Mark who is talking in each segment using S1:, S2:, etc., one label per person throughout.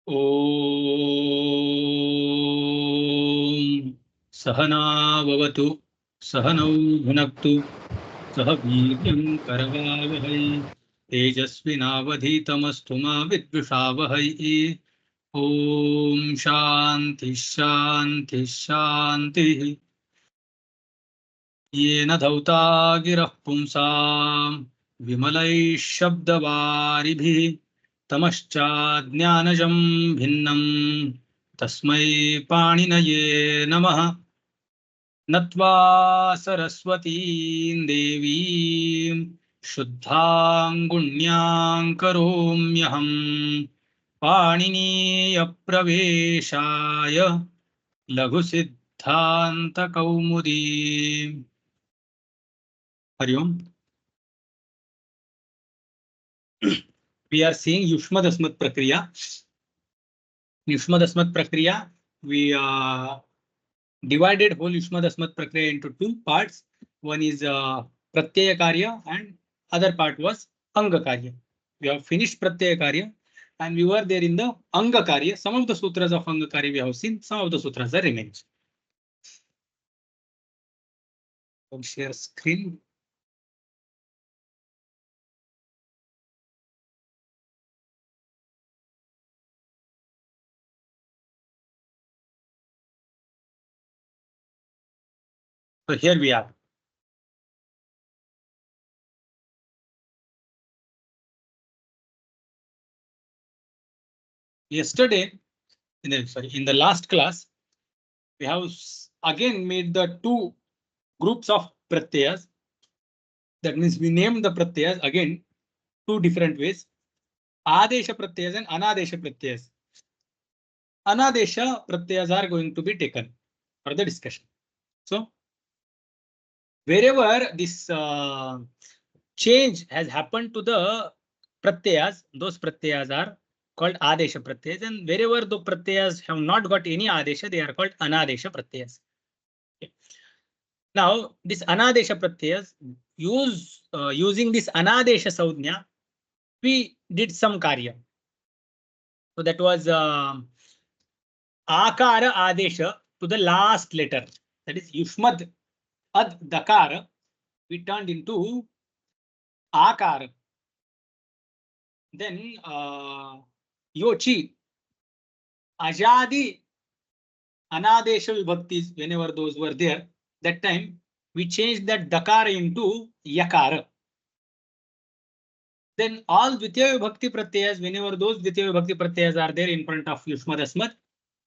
S1: ॐ सहना भवतु सहनौ भुनक्तु सह वीर्यं करवावहै तेजस्विनावधीतमस्तु मा विद्विषावहै। ॐ शान्ति शान्ति शान्तिः। येन धौता गिरः पुंसां विमलैः शब्दवारिभिः तमश्चाज्ञानजं भिन्नं तस्मै पाणिनये नमः। नत्वा सरस्वतीं देवीं शुद्धां गुण्यां करोम्यहं पाणिनीयप्रवेशाय लघुसिद्धान्तकौमुदीम्। हरि ओम। We are seeing Yushmadasmat Prakriya. Yushmadasmat Prakriya, we divided whole Yushmadasmat Prakriya into two parts. One is Pratyaya Karya and other part was Anga Karya. We have finished Pratyaya Karya and we were there in the Anga Karya. Some of the sutras of Anga Karya we have seen, some of the sutras are remains. I'll share screen. So here we are. Yesterday, in the last class, we have again made the two groups of pratyayas. That means we named the pratyayas again two different ways. Adesha pratyayas and anadesha pratyayas. Anadesha pratyayas are going to be taken for the discussion. So wherever this change has happened to the pratyayas, those pratyayas are called adesha pratyayas, and wherever the pratyayas have not got any adesha, they are called anadesha pratyayas. Okay. Now this anadesha pratyayas, using this anadesha saudhnya, we did some karya. So that was akara adesha to the last letter, that is yushmad ad dakara, we turned into akara. Then yochi, ajadi, anadesha vibhaktis, whenever those were there, that time we changed that dakara into yakara. Then all Dvitiya Vibhakti Pratyayas, whenever those Dvitiya Vibhakti Pratyayas are there in front of Yushmad Asmat,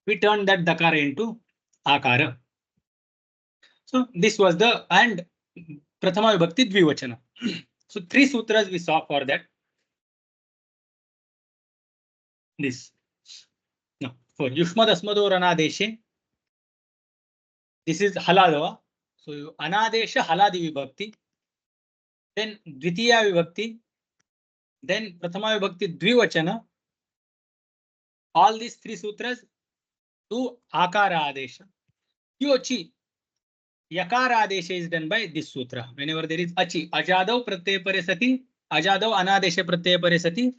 S1: we turn that dakara into akara. So this was the and Prathama Vibhakti Dvivachana. So three sutras we saw for that. This. Now for Yushmad Asmador Anadeshe, this is Haladava. So Anadesha Haladi Vibhakti. Then Dvitiya Vibhakti. Then Prathama Vibhakti Dvivachana. All these three sutras do Akara Adesha. Yochi. Yakara Adesha is done by this sutra. Whenever there is Achi, Ajadav Pratyaya Pare Sati, Ajadav Anadesha Pratyaya Pare Sati,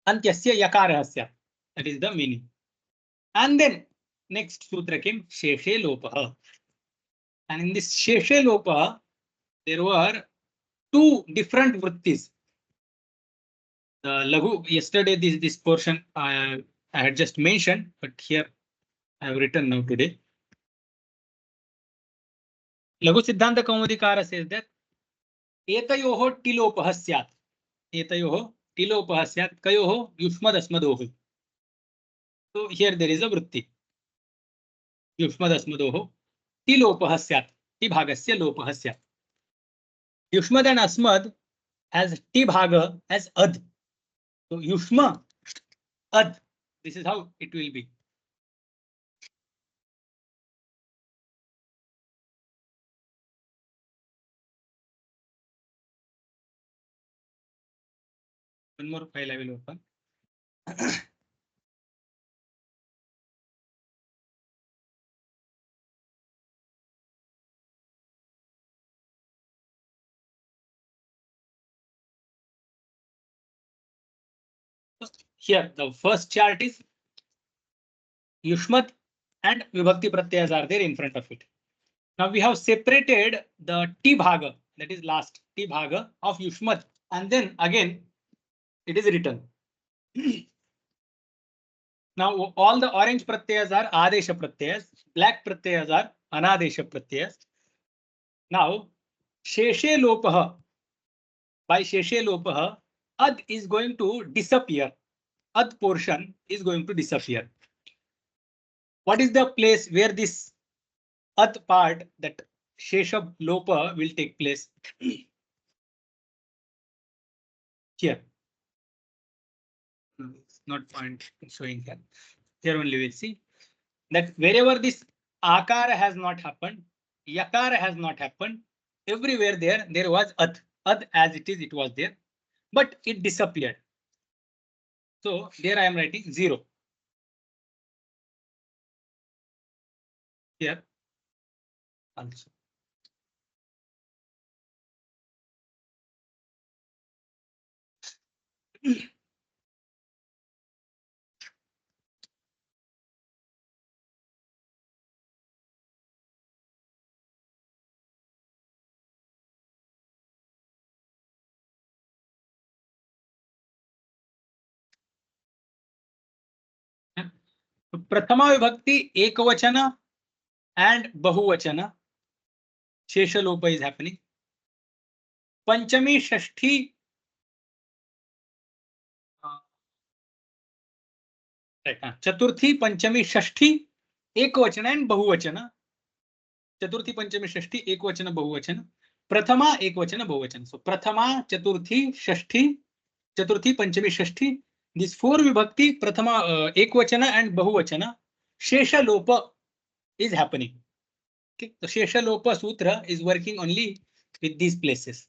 S1: Antyasya Yakara Asya. That is the meaning. And then next sutra came Sheshe Lopaha. And in this Sheshe Lopaha, there were two different vrittis. Laghu, yesterday this portion I had just mentioned, but here I have written now today. Laghu Siddhanta Kaumadikara says that Etayoho Tilopaha Syat. Etayoho Tilopaha Syat. Kayoho Yushmad Asmadoho. So here there is a vritti. Yushmad Asmadoho Tilopaha Syat. Ti bhagasya lopaha syat. Yushmad and Asmad has Ti bhaga as ad. So Yushma ad. This is how it will be. One more file I will open. here the first chart is Yushmat and Vibhakti Pratyayas are there in front of it. Now we have separated the T Bhaga, that is last T Bhaga of Yushmat, and then again it is written. Now all the orange pratyayas are Adesha Pratyayas, black pratyayas are Anadesha Pratyayas. Now Sheshe Lopaha, by Sheshe Lopaha, Ad is going to disappear. Ad portion is going to disappear. What is the place where this Ad part, that Shesha Lopa, will take place? Here. No, it's not point showing here. Here only we'll see that wherever this Akara has not happened, Yakara has not happened, everywhere there was Ad. Ad as it was there, but it disappeared. So there I am writing 0. Here also. Prathama Vibhakti Ekavachana and Bahuvachana. Shesha Lopa is happening. Panchami Shashti. Right. Chaturthi, Panchami, Shashti, Ekvachana and Bahuvachana. Chaturthi, Panchami, Shashti, Ekvachana, Bahuvachana. Prathama, Ekvachana, Bahuvachana. So Prathama, Chaturthi, Shashti, Chaturthi, Panchami, Shashti. These 4 Vibhakti, Prathama, Ekvachana and Bahuvachana. Shesha Lopa is happening. Okay. The Shesha Lopa Sutra is working only with these places.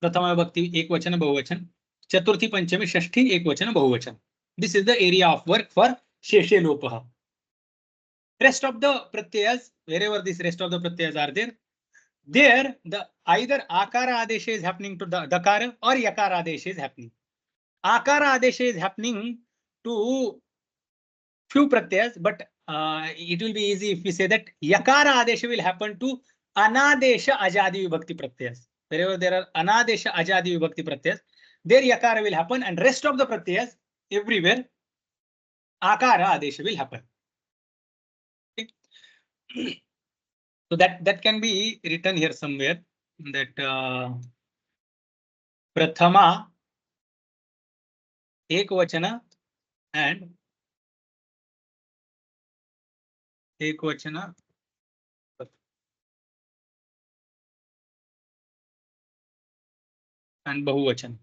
S1: Prathama Vibhakti, Ekvachana, Bahuvachana. Chaturthi, Panchami, Shashti, Ekvachana, Bahuvachana. This is the area of work for Sheshe Lopaha. Rest of the pratyayas, wherever this rest of the pratyayas are there, the either Akara Adesha is happening to the Dakara or Yakara Adesha is happening. Akara Adesha is happening to few pratyayas, but it will be easy if we say that Yakara Adesha will happen to Anadesha Ajadi Vibhakti pratyayas. Wherever there are Anadesha Ajadi Vibhakti pratyayas, there Yakara will happen, and rest of the pratyayas everywhere Akara Adesha will happen. Okay. So that can be written here somewhere, that Prathama Ekvachana and Ekvachana and Bahuvachana.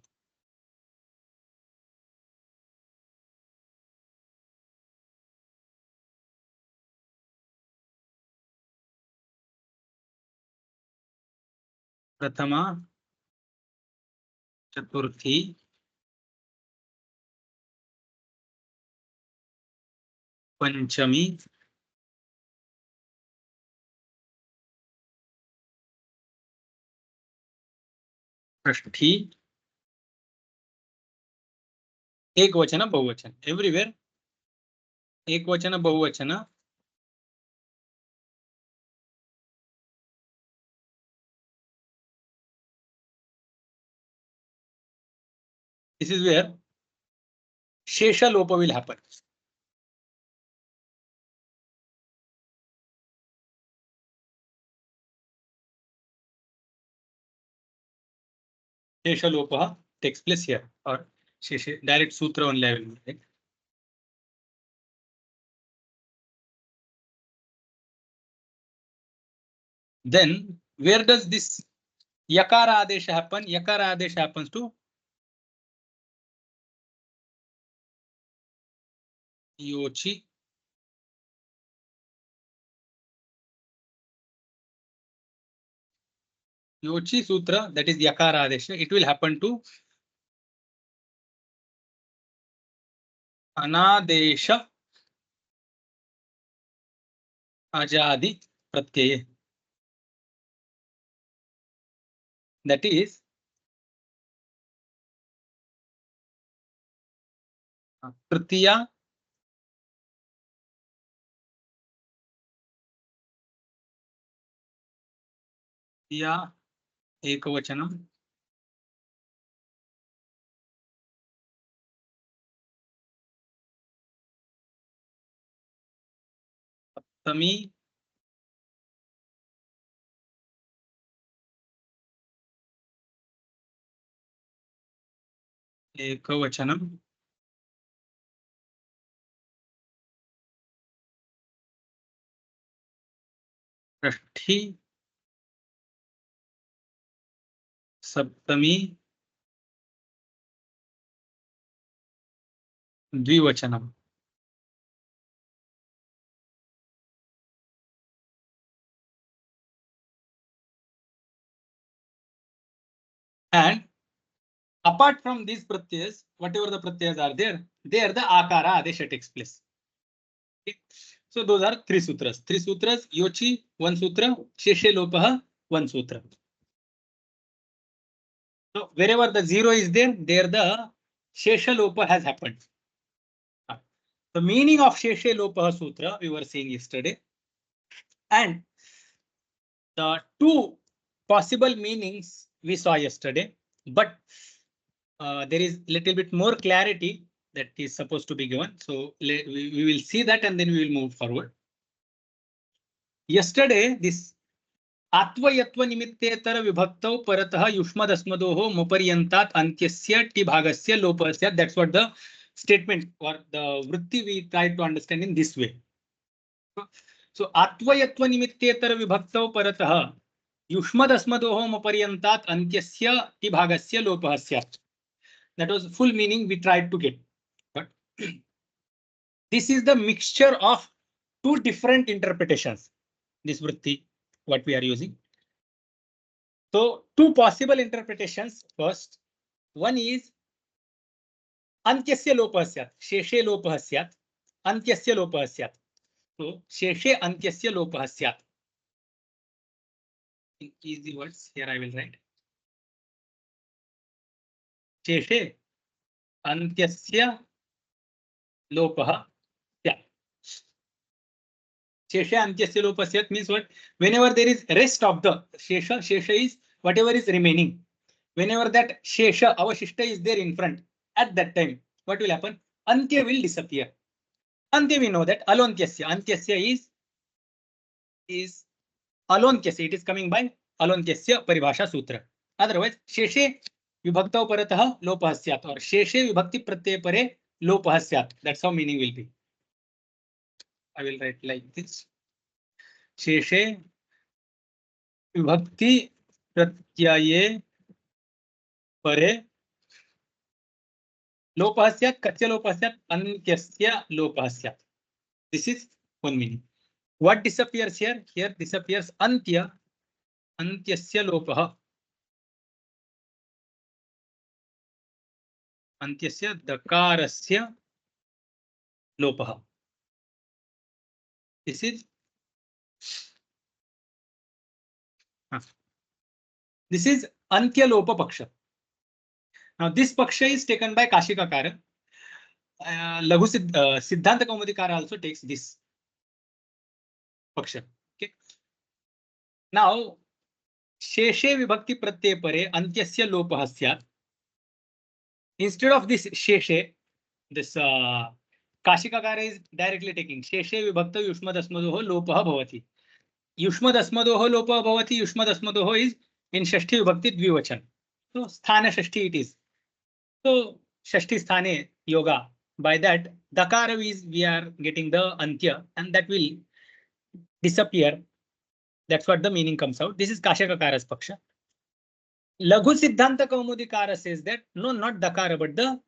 S1: Prathama, Chaturthi, Panchami, Shashti, Ekvachana, Bahuvachana. Everywhere Ekvachana, Bahuvachana. This is where Shesha Lopa will happen. Shesha Lopa takes place here, or Shesha, direct Sutra only I will take. Then where does this Yakara Adesha happen? Yakara Adesha happens to Yochi, Yochi Sutra, that is Yakara Adesha. It will happen to Anadesha Ajadi Pratyaya. That is तृतीया या एकवचनम सप्तमी एकवचनम षष्ठी सप्तमी द्विवचनम. And apart from these pratyas, whatever the pratyas are there the akara adesha takes place. Okay. So those are three sutras. Three sutras, yochi, one sutra, sheshe lopah, one sutra. So wherever the zero is there the shesha lopa has happened. The meaning of sheshe lopah sutra we were saying yesterday, and the two possible meanings we saw yesterday, but there is little bit more clarity that is supposed to be given. So we will see that and then we will move forward. Yesterday, this आत्वयत्व निमित्तेतर विभक्तौ परतः युष्मदस्मदोः मुपर्यन्तात् अन्त्यस्य T भागस्य लोपस्य. That's what the statement or the vritti we try to understand in this way. So आत्वयत्व निमित्तेतर विभक्तौ परतः युष्मदस्मदोः मुपर्यन्तात् अन्त्यस्य T भागस्य लोपः स्यात्. That was full meaning we tried to get. But this is the mixture of two different interpretations. This vritti, what we are using. So two possible interpretations. First, one is antyasya lopah syat, sheshe lopah syat, antyasya lopah syat. So sheshe antyasya lopah syat. In easy words, here I will write. Sheshe antyasya lopah syat. Shesha antyasya lopah syat means what? Whenever there is rest of the shesha, shesha is whatever is remaining. Whenever that shesha avashishta is there in front, at that time, what will happen? Antya will disappear. Antya we know that alontyasya. Antyasya is alontyasya. It is coming by alontyasya paribhasha sutra. Otherwise, sheshe vibhaktau paratah lopah syat or sheshe vibhakti pratyaya pare lopah syat. That's how meaning will be. I will write like this. Sheshe vibhakti pratyaye pare lopah syat, katya lopah syat, antyasya lopah syat. This is one meaning. What disappears here? Here disappears antya, antyasya lopah. Antyasya dakarasya lopah. This is Antya Lopa Paksha. Now this Paksha is taken by Kashikakara. Laghu Siddhanta Kaumadikara also takes this Paksha. Okay. Now Sheshe Vibhakti Pratyaya Pare Antyasya Lopah Syat. Instead of this Sheshe, this Kashikakara is directly taking Sheshe Vibhakta Yushmadasmadoho Lopah Bhavati. Yushmadasmadoho Lopah Bhavati. Yushmadasmadoho is in Shashti Vibhakti Dvivachan. So Sthana Shashti it is. So Shashti Sthane Yoga. By that, Dakara is we are getting the Antya and that will disappear. That's what the meaning comes out. This is Kashakakara's Paksha. Laghu Siddhanta Kaumudikara says that no, not Dakara, but the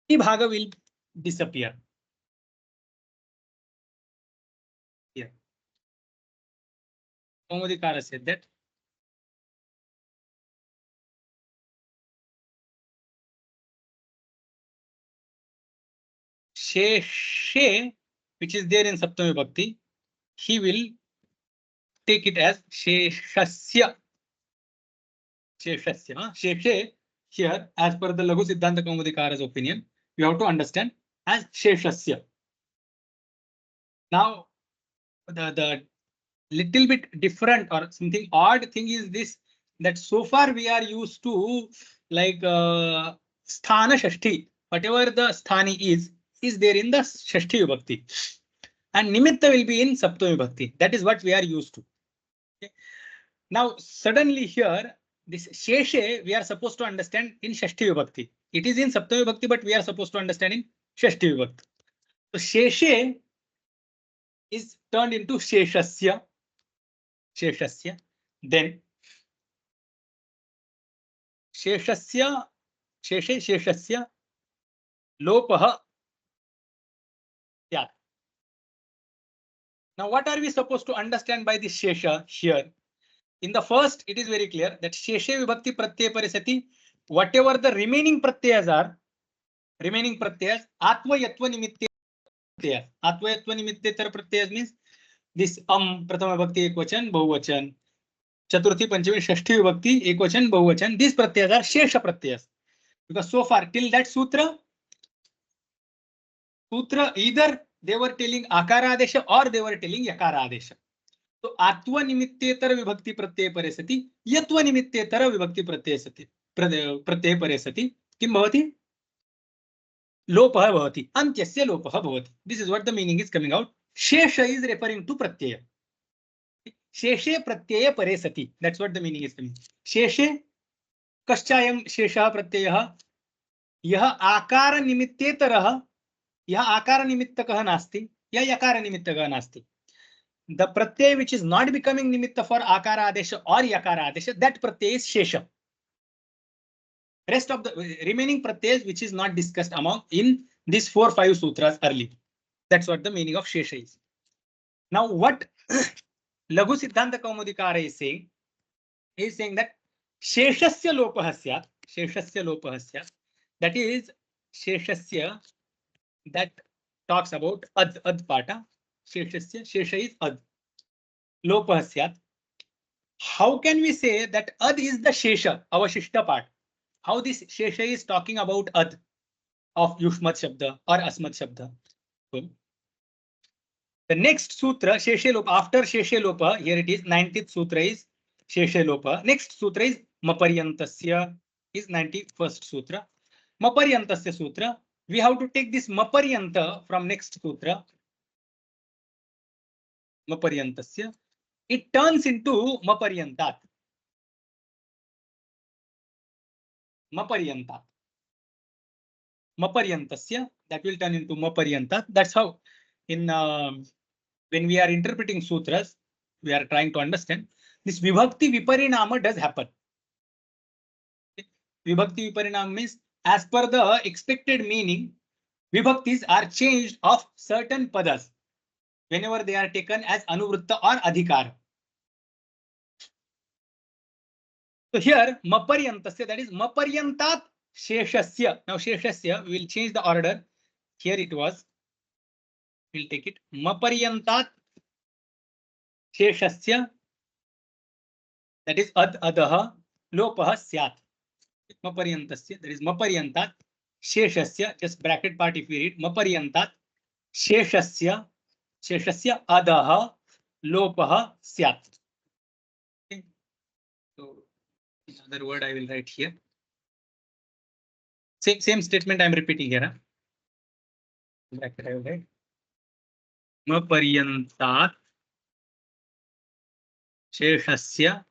S1: Bhaga will disappear. Here. Kaumudikara said that. Sheshe, which is there in Saptami Bhakti, he will take it as Sheshasya. Sheshasya. Sheshe, here, as per the Laghu Siddhanta Kaumudikara's opinion, you have to understand as Sheshasya. Now, the little bit different or something odd thing is this, that so far we are used to like Sthana Shashti. Whatever the Sthani is there in the Shashti Vibhakti. And Nimitta will be in Saptami Vibhakti. That is what we are used to. Okay. Now, suddenly here, this Sheshe, we are supposed to understand in Shashti Vibhakti. It is in Saptami Vibhakti, but we are supposed to understand in Shashti Vibhakti. So Sheshe is turned into Sheshasya. Sheshasya. Then Sheshasya, Sheshasya, Lopaha. Yeah. Now, what are we supposed to understand by this Shesha here? In the first, it is very clear that Sheshe Vibhakti Pratyaya Parisati, whatever the remaining Pratyayas are, Atva Yatva Nimitte Pratyayas. Atva Yatva Nimitte Pratyayas means this Prathama Vibhakti Ekvachan, Bahuvachan, Chaturthi, Panchami, Shashti Vibhakti Ekvachan, Bahuvachan. These Pratyayas are Shesha Pratyayas. Because so far, till that Sutra, either they were telling Akara Adesha or they were telling Yakara Adesha. So Atva Nimittetar Vibhakti Pratyaya Parisati, Yatva Nimittetar Vibhakti Pratyaya Parisati, Kim Bhavati? Lopah Bhavati, Antyasya Lopah Bhavati. This is what the meaning is coming out. Shesha is referring to Pratyaya. Sheshe Pratyaya Parisati. That's what the meaning is coming. Sheshe Kaschayam Shesha Pratyaya. Yah Akara Nimittetarah. Yah Akara Nimittakah Nasti. Yah Yakara Nimittakah Nasti. The pratyay which is not becoming nimitta for akara adesha or yakara adesha, that pratyay is shesha. Rest of the remaining pratyayas which is not discussed among in these 4-5 sutras early. That's what the meaning of shesha is. Now, what Laghu Siddhanta Kaumudikara is saying that sheshasya lopah syat, that is sheshasya that talks about ad pata. Shesha is ad. Lopah syat. How can we say that ad is the shesha, avashishta part? How this shesha is talking about ad of yushmat shabda or asmat shabda? So, the next sutra, sheshe lopa, after sheshe lopa, here it is 90th sutra is sheshe lopa. Next sutra is maparyantasya, is 91st sutra. Maparyantasya sutra. We have to take this maparyanta from next sutra. Maparyantasya. It turns into maparyantat. Maparyantat. Maparyantasya, that will turn into maparyantat. That's how in when we are interpreting sutras, we are trying to understand this vibhakti viparinama does happen. Vibhakti viparinama means as per the expected meaning, vibhaktis are changed of certain padas whenever they are taken as anuvritta or adhikar. So here maparyantasya, that is maparyantat sheshasya. Now sheshasya, we will change the order. Here it was. We'll take it. Maparyantat sheshasya, that is ad adaha lopah syat. Maparyantasya, that is maparyantat sheshasya, just bracket part if we read maparyantat sheshasya adaha lopah syat. Okay. So another word I will write here. Same statement I am repeating here. Huh? Bracket I will write. Maparyantat sheshasya.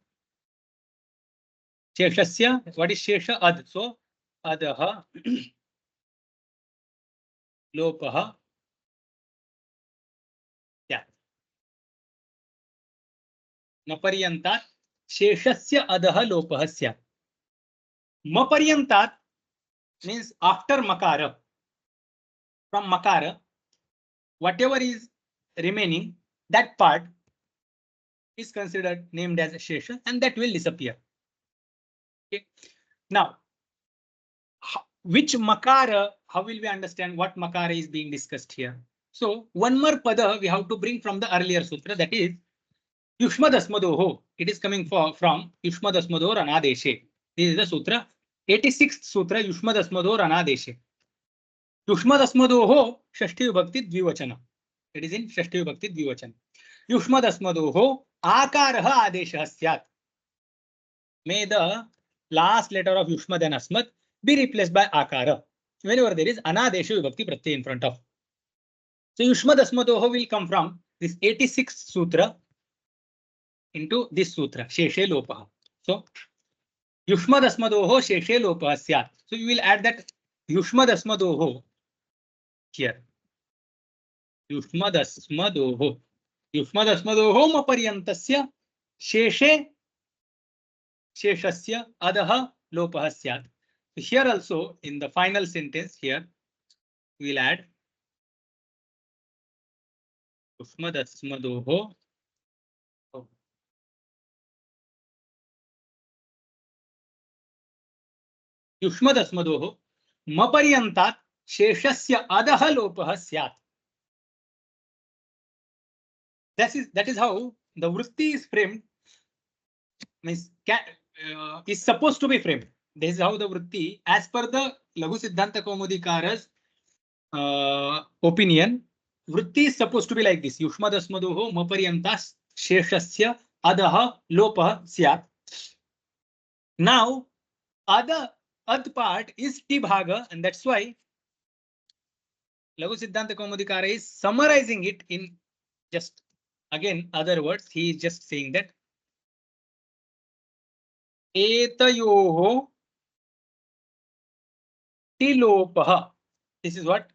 S1: Sheshasya, what is shesha? Ad. So adaha lopah syat. Maparyantat sheshasya adaha lopah syat. Maparyantat means after makara. From makara, whatever is remaining, that part is considered named as shesha, and that will disappear. Okay. Now, which makara? How will we understand what makara is being discussed here? So one more pada we have to bring from the earlier sutra, that is Yushmadasmadoho. It is coming from Yushmadasmado Ranadeshe. This is the sutra. 86th sutra, Yushmadasmado Ranadeshe. युष्मदस्मदोः षष्ठी विभक्ति द्विवचन. It is in षष्ठी विभक्ति द्विवचन. युष्मदस्मदोः आकारः आदेशः स्यात्. May the last letter of Yushmad and Asmad be replaced by Akara whenever there is Anadesha Vibhakti Pratyay in front of. So Yushmad Asmadoho will come from this 86th sutra into this sutra, Sheshe Lopaha. So Yushmad Asmadoho Sheshe Lopaha Syat. So you will add that Yushmad Asmadoho here. Yushmad Asmadoho. Yushmad Asmadoho Maparyantasya Sheshe Sheshasya Adaha Lopaha Syat. So here also in the final sentence here we will add Yushmadasmadoho Yushmadasmadoho Maparyantat Sheshasya Adaha Lopaha Syat. That is how the vritti is framed, means is supposed to be framed. This is how the vritti, as per the Laghu Siddhanta Kaumudikara's opinion, vritti is supposed to be like this. Yushmadasmadoho Maparyantas Sheshasya Adaha Lopaha Syat. Now, ad part is T bhaga, and that's why Laghu Siddhanta Kaumudikara is summarizing it in just again other words. He is just saying that etayoho tilopaha. This is what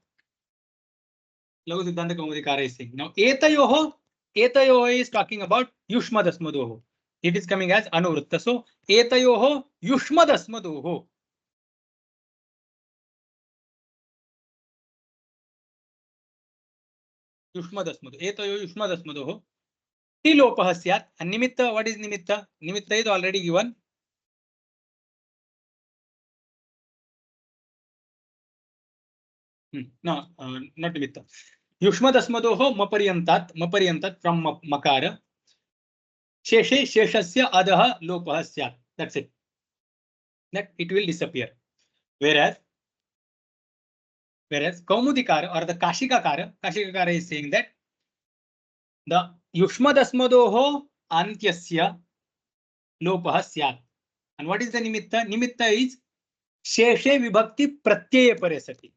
S1: Laghu Siddhanta Kaumudikara is saying. Now etayoho is talking about Yushmadasmadoho. It is coming as anuvritta. So etayoho Yushmadasmadoho. Yushmadasmadoho. Etayo Yushmadasmadoho. Tilopah syat. And nimitta, what is nimitta? Nimitta is already given. No, not nimitta. Yushmadasmadoho maparyantat from makara. Sheshe sheshasya adaha lopah syat. That's it. That it will disappear. Whereas Kaumudikara or the Kashikakara is saying that the Yushmadasmadoho antyasya lopah syat. And what is the nimitta? Nimitta is Sheshe vibhakti pratyaya paresati.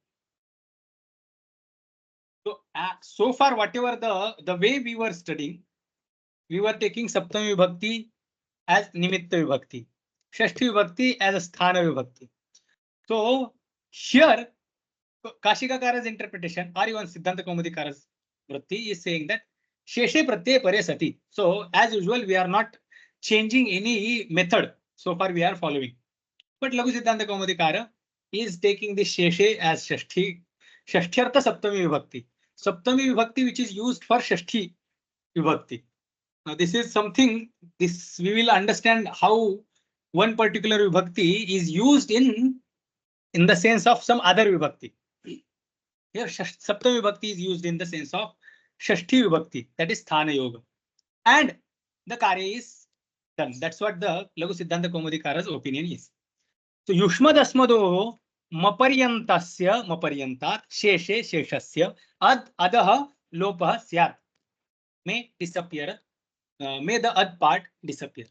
S1: So far, whatever the way we were studying, we were taking Saptami Vibhakti as Nimitta Vibhakti, Shashti Vibhakti as a Sthana Vibhakti. So here, Kashikakara's interpretation, or even Siddhanta Kaumudikara's Vritti is saying that Sheshe Pratyaya Pare Sati. So as usual, we are not changing any method. So far, we are following. But Laghu Siddhanta Kaumudikara is taking this Sheshe as Shashti, Shashthyartha Saptami Vibhakti. Saptami Vibhakti which is used for Shashti Vibhakti. Now this is something, we will understand how one particular Vibhakti is used in the sense of some other Vibhakti. Here Saptami Vibhakti is used in the sense of Shashti Vibhakti, that is Sthana Yoga. And the Karya is done. That's what the Laghu Siddhanta Kaumudikara's opinion is. So Yushmad Asmadoho Maparyantasya Maparyantat Sheshe Sheshasya Adaha Lopaha Syat. May disappear. May the ad part disappear.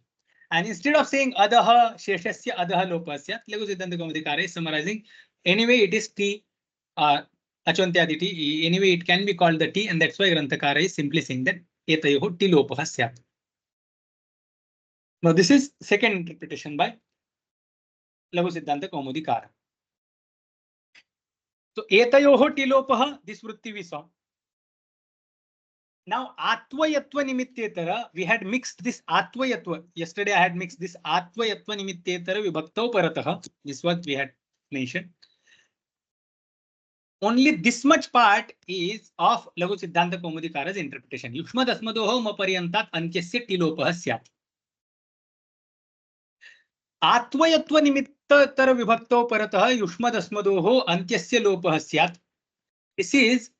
S1: And instead of saying Adaha Sheshasya Adaha Lopaha Syat, Laghu Siddhanta Kaumudikara is summarizing. Anyway, it is T Achontyadi T. Anyway, it can be called the T, and that's why Granthakara is simply saying that Etayoho T Lopaha Syat. Now, this is second interpretation by Laghu Siddhanta Kaumudikara. So etayoho tilopaha, this vritti we saw. Now atvayatva nimittetara, we had mixed this atvayatva. Yesterday I had mixed this atvayatva nimittetara vibhakto paratah. This is what we had mentioned. Only this much part is of Laghu Siddhanta Kaumudikara's interpretation. Yushmad asmadoho maparyantat antyasya tilopaha syat. Atvayatva nimittetara vibhakto paratah yushmad asmadoho antyasya lopaha syat. This is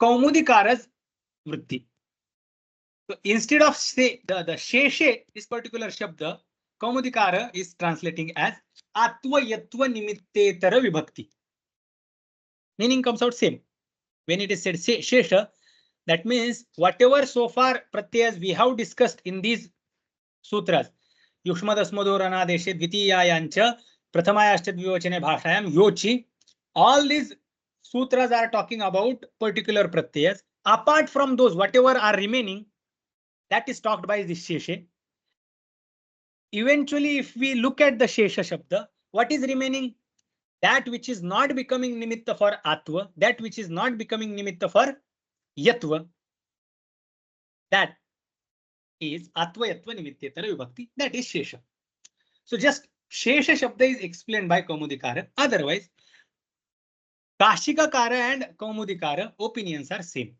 S1: Kaumudikara's vritti. So instead of say the sheshe, this particular shabda, Kaumudikara is translating as atvayatva nimittetara vibhakti. Meaning comes out same. When it is said shesha, that means whatever so far pratyas we have discussed in these sutras, युष्मदस्मदोरनादेशे द्वितीयायाञ्च प्रथमायाश्च द्विवचने भाषायां योचि, all these sutras are talking about particular pratyas. Apart from those, whatever are remaining, that is talked by this sheshe. Eventually, if we look at the shesha shabda, what is remaining? That which is not becoming nimitta for atva, that which is not becoming nimitta for yatva, that is atva yatva nimityatara vibhakti, that is shesha. So just shesha shabda is explained by Kaumudikara. Otherwise, Kashikakara and Kaumudikara opinions are same.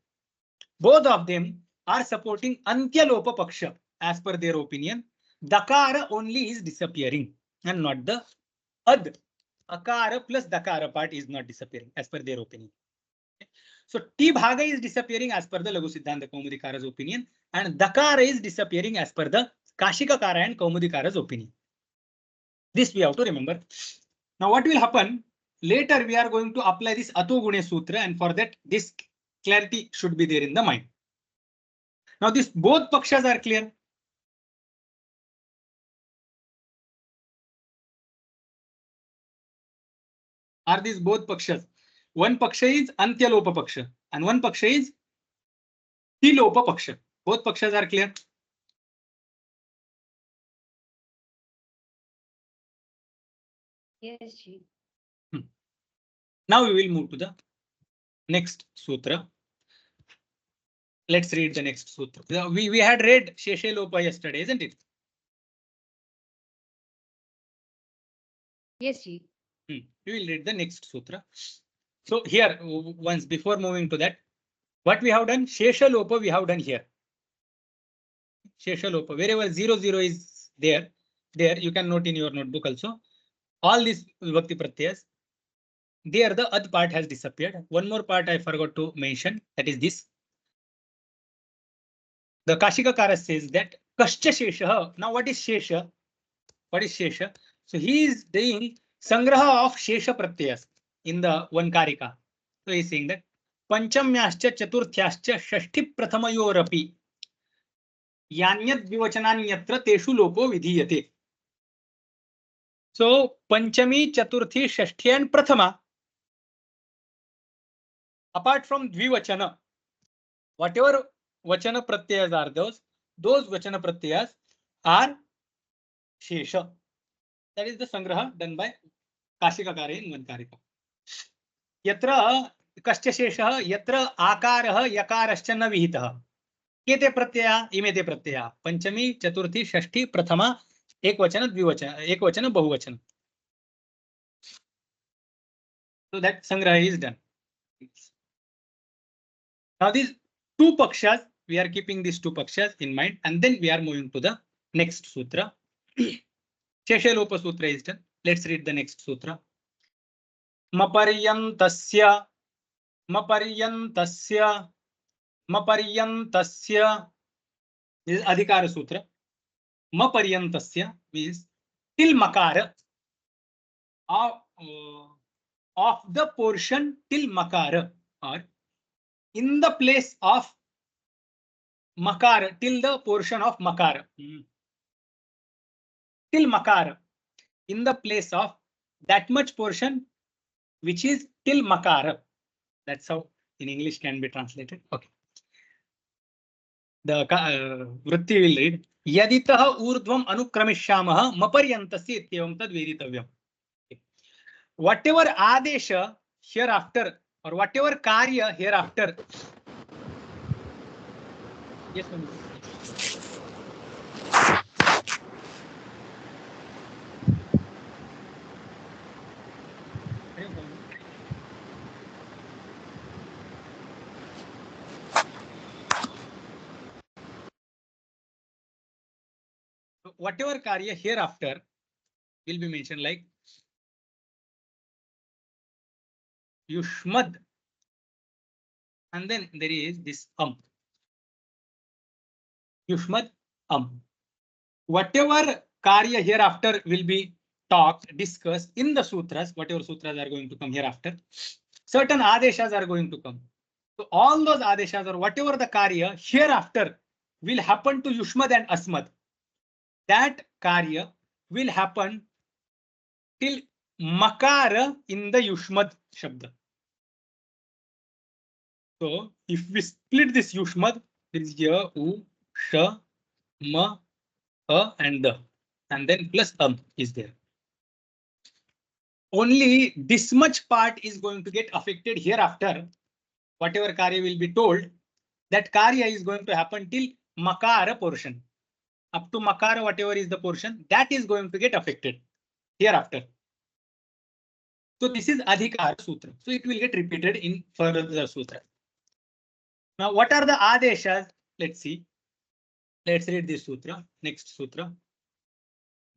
S1: Both of them are supporting Antyalopa Paksha as per their opinion. Dakara only is disappearing and not the ad. Akara plus Dakara part is not disappearing as per their opinion. So T Bhaga is disappearing as per the Laghu Siddhanta Kaumudikara's opinion, and Dakara is disappearing as per the Kashikakara and Kaumudikara's opinion. This we have to remember. Now what will happen? Later we are going to apply this Ato Gune Sutra, and for that this clarity should be there in the mind. Now this both pakshas are clear. Are these both pakshas? One paksha is Antyalopa Paksha and one paksha is Tilopa Paksha. Both pakshas are clear.
S2: Yes.
S1: Now we will move to the next sutra. Let's read the next sutra. We had read Sheshe Lopa yesterday, isn't it?
S2: Yes, ji.
S1: We will read the next sutra. So here, once before moving to that, what we have done, Shesha Lopa we have done here. Shesha Lopa, wherever 00 is there you can note in your notebook also. All these Vibhakti Pratyas, there the ad part has disappeared. One more part I forgot to mention, that is this. The Kashikakara says that Kascha Shesha. Now what is Shesha? What is Shesha? So he is doing Sangraha of Shesha Pratyas in the one Karika. So he is saying that Panchamyascha Chaturthyascha Shashti Prathamayorapi Yanyad Vivachananyatra Teshu Lopo Vidhiyate. So Panchami, Chaturthi, Shashti and Prathama, apart from Dvivachana, whatever Vachana Pratyas are those Vachana Pratyas are Shesha. That is the Sangraha done by Kashikakara in one Karika. Yatra Kascha Shesha, Yatra Akaraha Yakarascha na Vihitaha. Kete Pratyaya, Imete Pratyaya. Panchami, Chaturthi, Shashti, Prathama, Ekvachana, Dvivachana, Ekvachana, Bahuvachana. So that Sangraha is done. Now these two pakshas, we are keeping these two pakshas in mind, and then we are moving to the next sutra. Sheshalopa Sutra is done. Let's read the next sutra. Maparyantasya, Maparyantasya, Maparyantasya. This is Adhikara Sutra. Maparyantasya means till Makara of the portion till Makara, or in the place of Makara, till the portion of Makara. Till Makara, in the place of that much portion which is till Makara. That's how in English can be translated. Okay. The Vritti will read Yaditaha urdhvam anukramishamaha maparyantasya ityavam tad veditavyam. Whatever adesha hereafter or whatever karya hereafter. Yes, ma'am. Whatever karya hereafter will be mentioned like Yushmad, and then there is this Yushmad Whatever karya hereafter will be talked, discussed in the sutras, whatever sutras are going to come hereafter. certain adeshas are going to come. So all those adeshas or whatever the karya hereafter will happen to Yushmad and Asmad. That karya will happen till makara in the Yushmad shabda. So if we split this Yushmad, there is ya, u, sha, ma, and the, and then plus is there. Only this much part is going to get affected hereafter. Whatever karya will be told, that karya is going to happen till makara portion. Up to makara, whatever is the portion, that is going to get affected hereafter. So this is Adhikara Sutra. So it will get repeated in further sutra. Now, what are the Adeshas? Let's see. Let's read this sutra. Next sutra.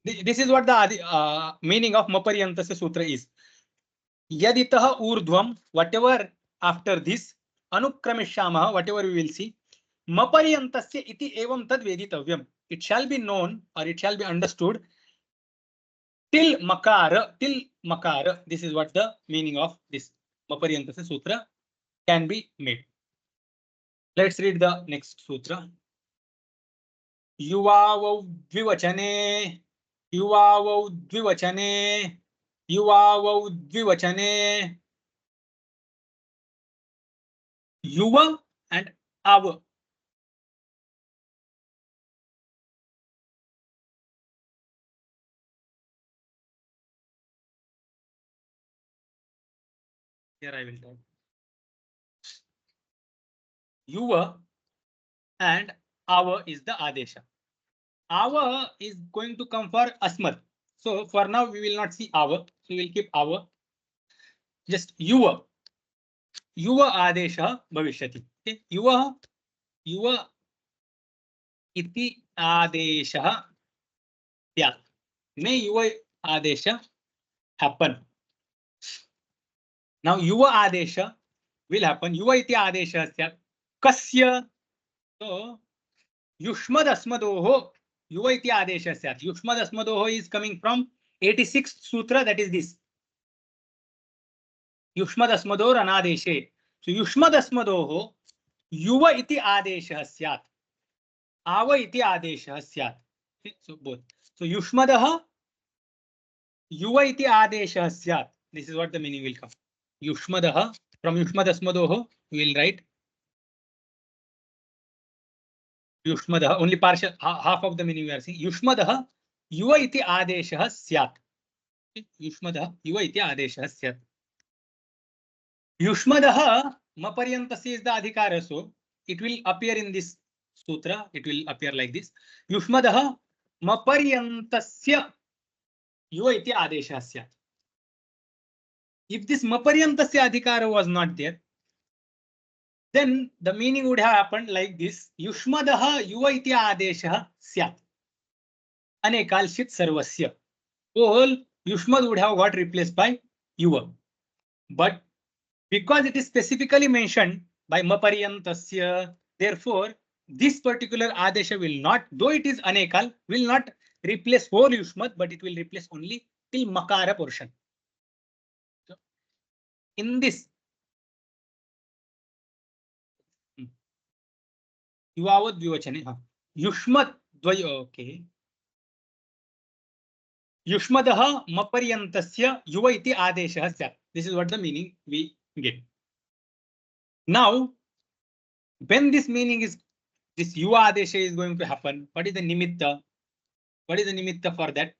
S1: This is what the meaning of Maparyantasya Sutra is. Yaditaha urdhvam, whatever after this, anukramishamaha, whatever we will see, Maparyantasya iti evam tad veditavyam. It shall be known or it shall be understood till makara, this is what the meaning of this Maparyantasya Sutra can be made. Let's read the next sutra. Yuvavau dvivachane, yuvavau dvivachane, yuvavau dvivachane. Yuva and ava. Here I will type. Yuva and ava is the adesha. Ava is going to come for Asmad. So for now we will not see ava. So we will keep ava. Just yuva. Yuva adesha bhavishyati. Okay. Yuva iti adesha. Yeah. May yuva adesha happen. Now yuva adesha will happen. Yuva iti adesha syat. Kasya. So Yushmad Asmadoho Yuva iti adesha syat. Yushmad Asmadoho is coming from 86th sutra, that is this. Yushmad Asmador anadeshe. So Yushmad Asmadoho Yuva iti adesha syat. Ava iti adesha syat. Okay, so both. So Yushmadaha Yuva iti adesha syat. This is what the meaning will come. Yushmadaha, from Yushmad Asmadoho we will write Yushmadaha, only partial, half of the meaning we are seeing. Yushmadaha Yuva iti adesha syat. Yushmadaha Yuva iti adesha syat. Yushmadaha Maparyantasya is the adhikara, so it will appear in this sutra. It will appear like this. Yushmadaha Maparyantasya Yuva iti adesha syat. If this Maparyantasya adhikara was not there, then the meaning would have happened like this. Yushmadaha Yuva iti adesha syat. Anekalshit sarvasya. All Yushmad would have got replaced by Yuva. But because it is specifically mentioned by Maparyantasya, therefore this particular adesha will not, though it is anekal, will not replace whole Yushmad, but it will replace only till makara portion. So in this Yuvavat Vivachane, Yushmad Dvayo, okay. Yushmadaha Maparyantasya Yuva iti adesha syat. This is what the meaning we get. Now, when this meaning is, this Yuva adesha is going to happen, what is the nimitta? What is the nimitta for that?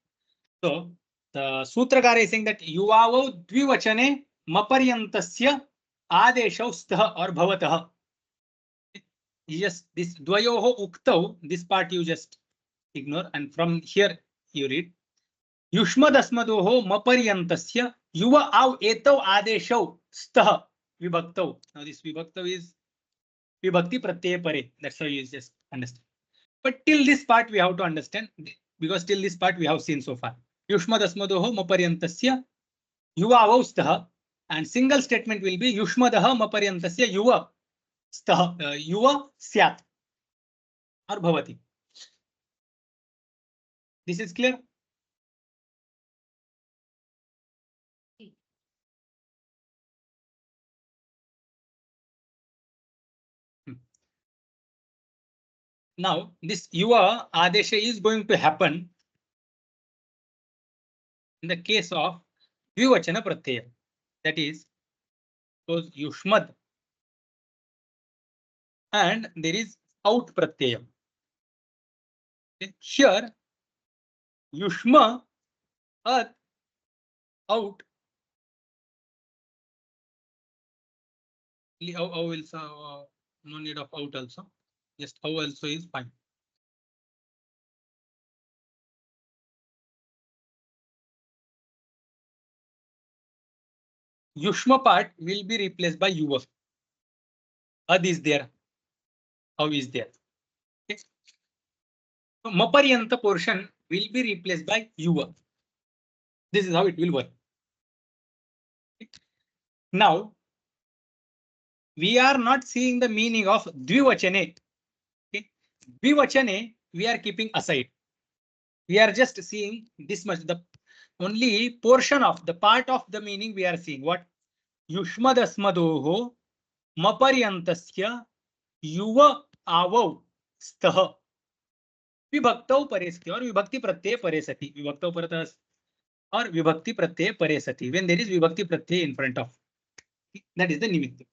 S1: So the Sutrakara is saying that Yuvavo dvivachane Maparyantasya adesha stha or bhavatah. Yes, this dvayoho uktau, this part you just ignore, and from here you read Yushmad Asmadoho Maparyantasya Yuva av etau adesha stha vibhaktau. Now this vibhaktau is vibhakti pratyaya pare. That's how you just understand. But till this part we have to understand, because till this part we have seen so far. Yushmad Asmadoho Maparyantasya Yuva avav stha, and single statement will be Yushmadaha Maparyantasya Yuva stha, Yuva syat or bhavati. This is clear? Now this yuva adesha is going to happen in the case of dvivachana pratyaya. That is, suppose yushmad and there is out pratyaya. Here yushma at out also no need of out also, just how also is fine. Yushma part will be replaced by yuva. Ad is there, how is there. Okay. So maparyanta portion will be replaced by yuva. This is how it will work. Okay. Now we are not seeing the meaning of dvivachane. Okay. Dvivachane we are keeping aside. We are just seeing this much, the only portion of the part of the meaning we are seeing. What? युष्मदस्मदोः मपर्यन्तस्य युव आवौ स्तः विभक्तौ परे सति और विभक्ति प्रत्यय परे सति. विभक्तौ परतः और विभक्ति प्रत्यय परे सति. When there is vibhakti pratyay in front of, that is the nimitta.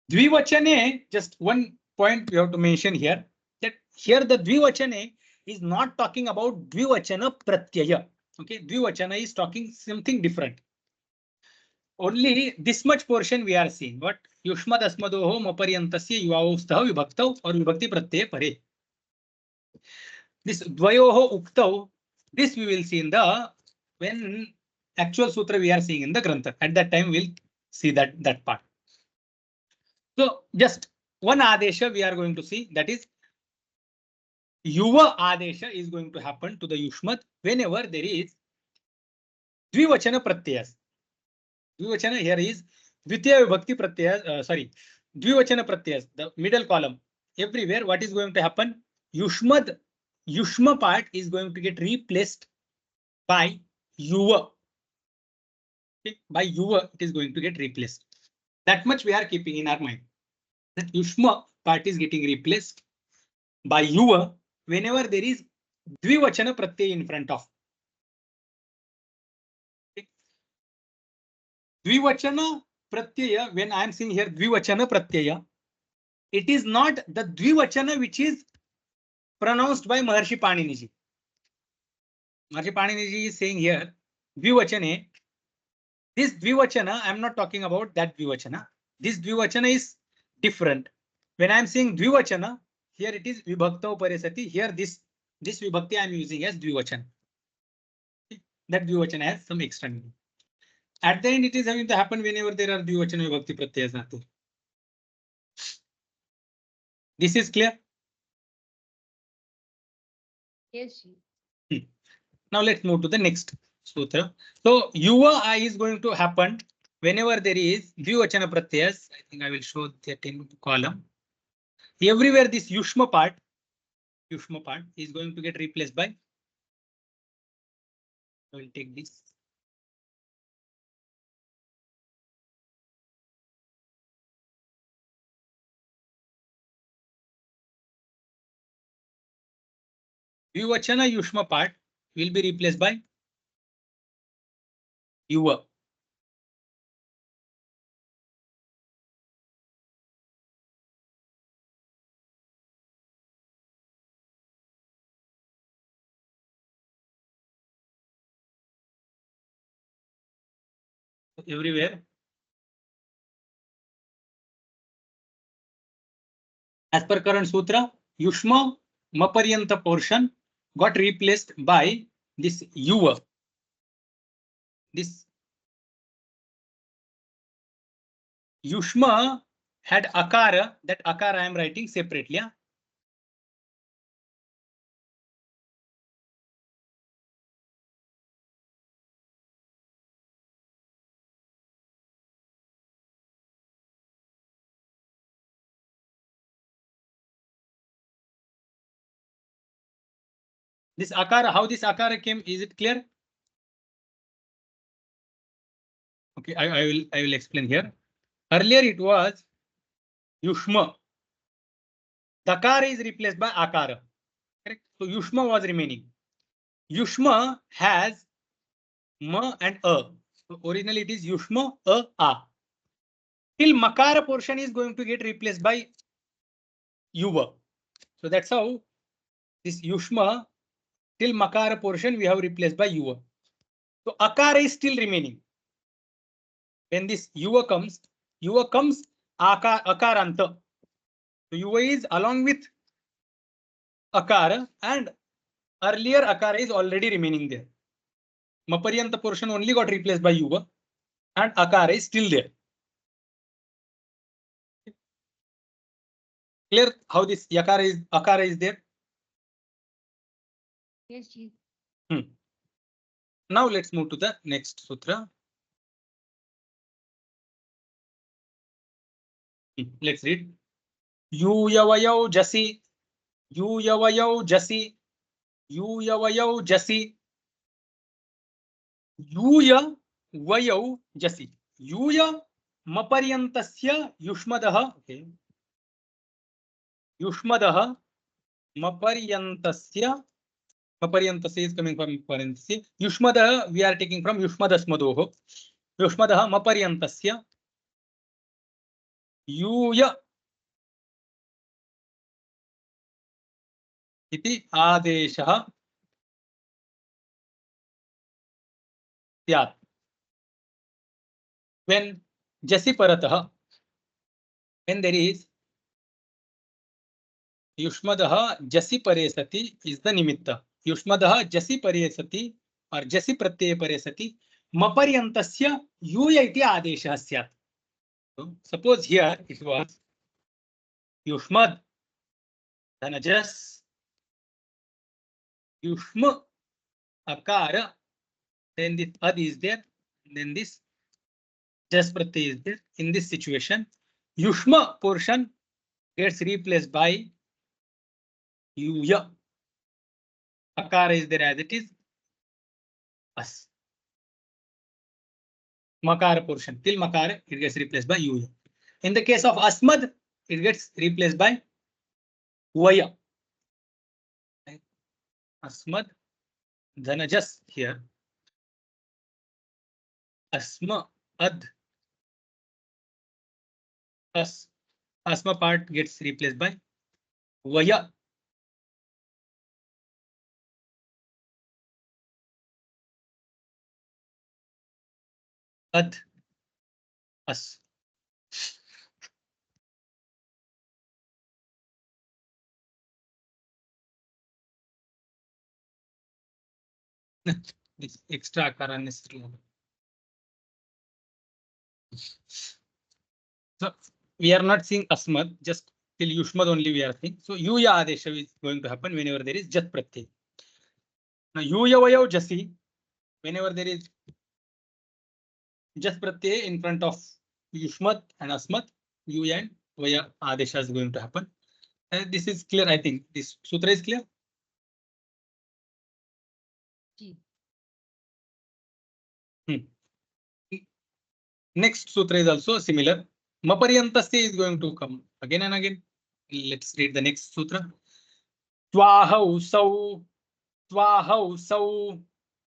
S1: Dvivachane, just one point we have to mention here, that here the dvivachane is not talking about dvivachana pratyaya. Okay, dvivachana is talking something different. Only this much portion we are seeing. What? Yushmad asmadoho maparyantasya yuvaau stah vibhaktau or vibhakti pratyay pare. This dvayoho uktau, this we will see in the, when actual sutra we are seeing in the grantha. At that time we'll see that part. So just one adesha we are going to see, that is yuva adesha is going to happen to the yushmad whenever there is dvivachana pratyayas. Dvivachana here is dvitiya vibhakti pratyayas, dvivachana pratyayas, the middle column. Everywhere what is going to happen? Yushmad, yushma part is going to get replaced by yuva. Okay? By yuva it is going to get replaced. That much we are keeping in our mind. That yushma part is getting replaced by yuva whenever there is dvivachana pratyay in front of. Okay. Dvivachana pratyaya, when I am seeing here dvivachana pratyaya, it is not the dvivachana which is pronounced by Maharshi Panini. Maharshi Panini is saying here dvivachane. This dvivachana, I am not talking about that dvivachana. This dvivachana is different. When I am saying dvivachana, here it is vibhaktau pare sati. Here this vibhakti I am using as dvivachana. That dvivachana has some extra meaning. At the end, it is having to happen whenever there are dvivachana vibhakti pratyayas. This is clear?
S2: Yes.
S1: Now let's move to the next sutra. So yuva is going to happen whenever there is dvivachana pratyayas. I think I will show that in column. Everywhere this yushma part is going to get replaced by. I will take this. Dvivachana yushma part will be replaced by yuva. Everywhere. As per current sutra, yushma maparyanta portion got replaced by this yuva. This yushma had akara. That akara I am writing separately. Yeah? This akara, how this akara came, is it clear? Okay, I will explain here. Earlier it was yushma. Dakara is replaced by Akara. Correct? So Yushma was remaining. Yushma has Ma and A. So originally it is Yushma, A. Till Makara portion is going to get replaced by Yuva. So that's how this Yushma till Makara portion we have replaced by Yuva. So Akara is still remaining. When this Yuva comes Akaranta. So Yuva is along with Akara, and earlier Akara is already remaining there. Maparyanta portion only got replaced by Yuva, and Akara is still there. Clear how this Akara is there?
S2: Yes, Ji.
S1: Now let's move to the next sutra. Let's read. Yuyavayau jasi. Yuyavayau jasi. Yuyavayau jasi. Yuya vayau jasi. Yuya maparyantasya yushmadah. Okay. Yushmadah maparyantasya. Maparyantasya is coming from parenthesis. Yushmadah we are taking from yushmadasmadoho. Yushmadah maparyantasya. Yuya इति आदेशः स्यात्. When jasi paratah, when there is yushmadah jasi pare sati is the nimitta. Yushmadah jasi pare sati or jasi pratyaya pare sati maparyantasya yuya iti adeshah syat. So, suppose here it was yushmad then jas yushma akara, then this ad is there, then this jas pratyaya is there. In this situation, yushma portion gets replaced by Yuya. Akara is there as it is. As. Makara portion. Till Makara, it gets replaced by Yuya. In the case of Asmad, it gets replaced by Vaya. Asmad, Dhanajas here. Asma, Ad. Asma part gets replaced by Vaya. Ad. As. This extra akara unnecessary. So we are not seeing Asmad, just till Yushmad only we are seeing. So Yuya Adesha is going to happen whenever there is Jat Pratyay. Now Yuya Vayav Jasi, whenever there is Jat Pratyay in front of Yushmad and Asmad, Yuya and Vaya Adesha is going to happen. And this is clear, I think. This sutra is clear.
S2: Ji.
S1: Next sutra is also similar. Maparyantasya is going to come again and again. Let's read the next sutra. Twahau sau, twahau sau,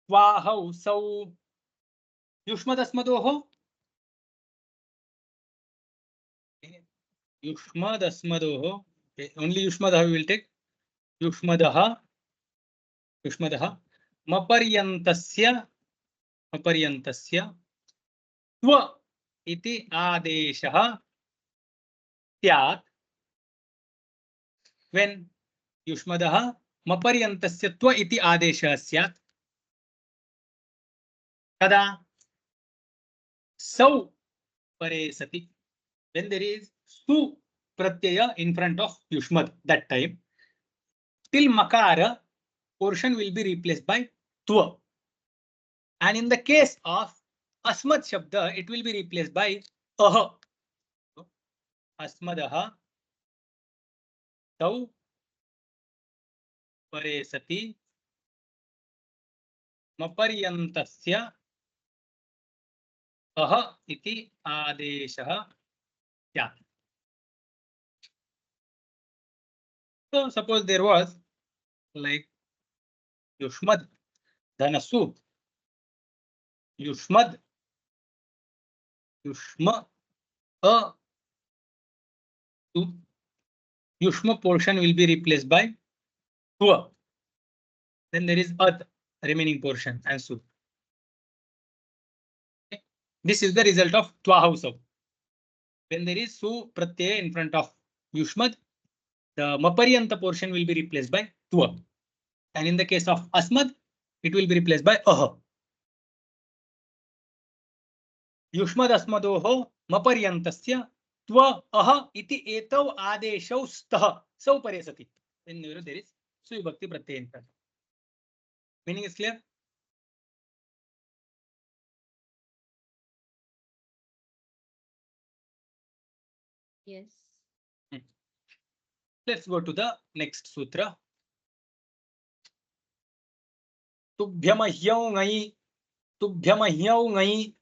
S1: twahau sau. Yushmadasmadoho. Yushmadasmadoho. Okay. Only Yushmadaha we will take. Yushmadaha. Yushmadaha. Maparyantasya. Maparyantasya. Twa iti adeshah syat. When Yushmadaha maparyantasya twa iti adeshah syat. Kada sau pare sati. When there is su pratyaya in front of Yushmad, that time till Makara portion will be replaced by twa. And in the case of Asmad Shabda, it will be replaced by aha. So, Asmadaha tau pare sati maparyantasya aha iti adeshah syat. So suppose there was like युष्मद् धनसु युष्मद् युष्म a to युष्म portion will be replaced by twa. Then there is ad remaining portion and su. Okay. This is the result of twa house of. When there is su pratyaya in front of yushmad, the maparyanta portion will be replaced by twa. And in the case of asmad, it will be replaced by aha. युष्मद् अस्मदोः मपर्यन्तस्य त्व अह इति एतौ आदेशौ स्तः सौ परे सति. Then there is सुविभक्ति Pratyaya in front. Meaning is clear?
S2: Yes.
S1: Let's go to the next sutra. तुभ्यमह्यौ ngai, तुभ्यमह्यौ ngai,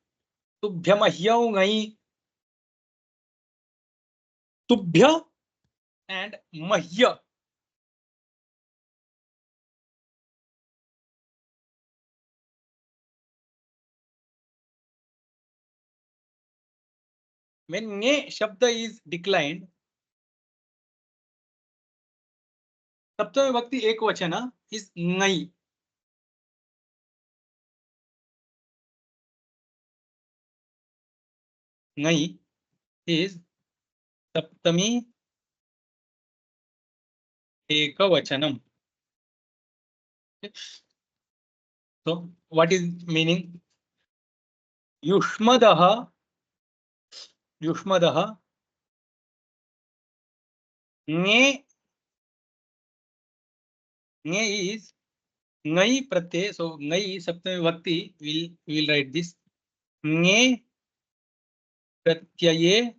S1: तुभ्यमह्यौ ngai. Tubhya and mahya. When nge shabda is declined, सप्तमी विभक्ति एकवचन is ngai. Ngai is Saptami ekavachanam. So what is meaning? Yushmadaha, Yushmadaha, nge is ngai pratyay. So ngai saptami vibhakti will write this. Nge pratyaye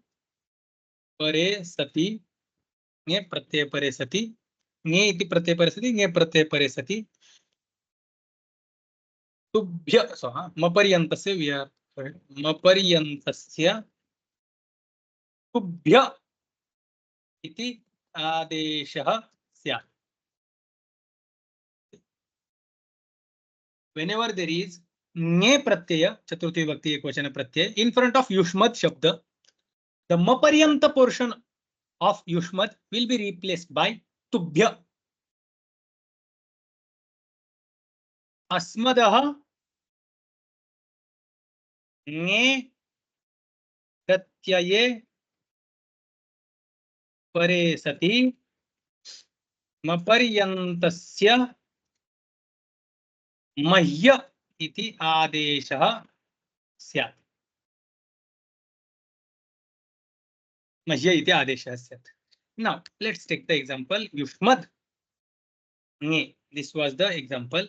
S1: pare sati, nge pratyay pare sati, nge iti pratyay pare sati, nge pratyay pare sati. तुभ्य, so maparyantasya we are maparyantasya तुभ्य इति आदेशः स्यात्. Whenever there is nge pratyaya, chaturthi vibhakti ekvachana pratyaya in front of yushmad shabda, the maparyanta portion of yushmad will be replaced by tubhya. Asmadaha nge pratyaye pare sati maparyantasya mahya iti adeshah स्यात्. mahya iti adeshah स्यात्. Now let's take the example yushmad nge. This was the example.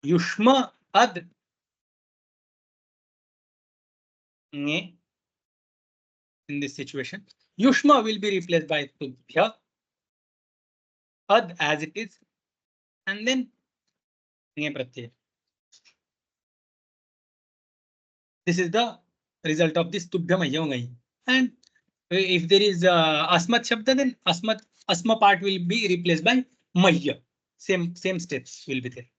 S1: Yushma ad nge. In this situation, yushma will be replaced by tubhya, ad as it is, and then nge pratyay. This is the result of this tubhya mahya ngai. And if there is asmat shabda, then asma part will be replaced by mahya. Same steps will be there.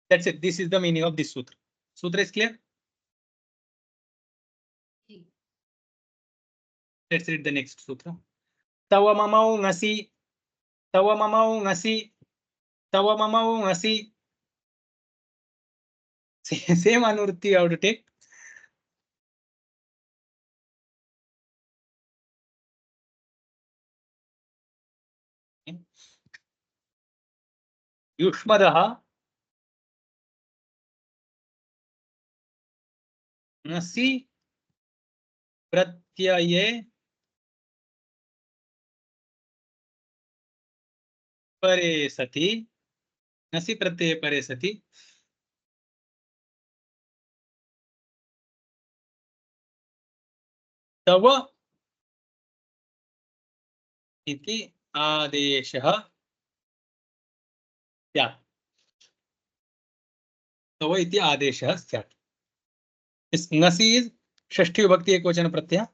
S1: That's it. This is the meaning of this sutra. Sutra is clear? Let's read the next sutra. Tava mamau ngasi, tava mamau ngasi, tava mamau ngasi. Same anurti you have to take. Yushmadaha ngasi pratyaye pare sati, ngasi pratyaye pare sati. तव इति आदेशः स्यात्. तव इति आदेशः स्यात्. इस ngasi is षष्ठी विभक्ति एकवचन प्रत्यय.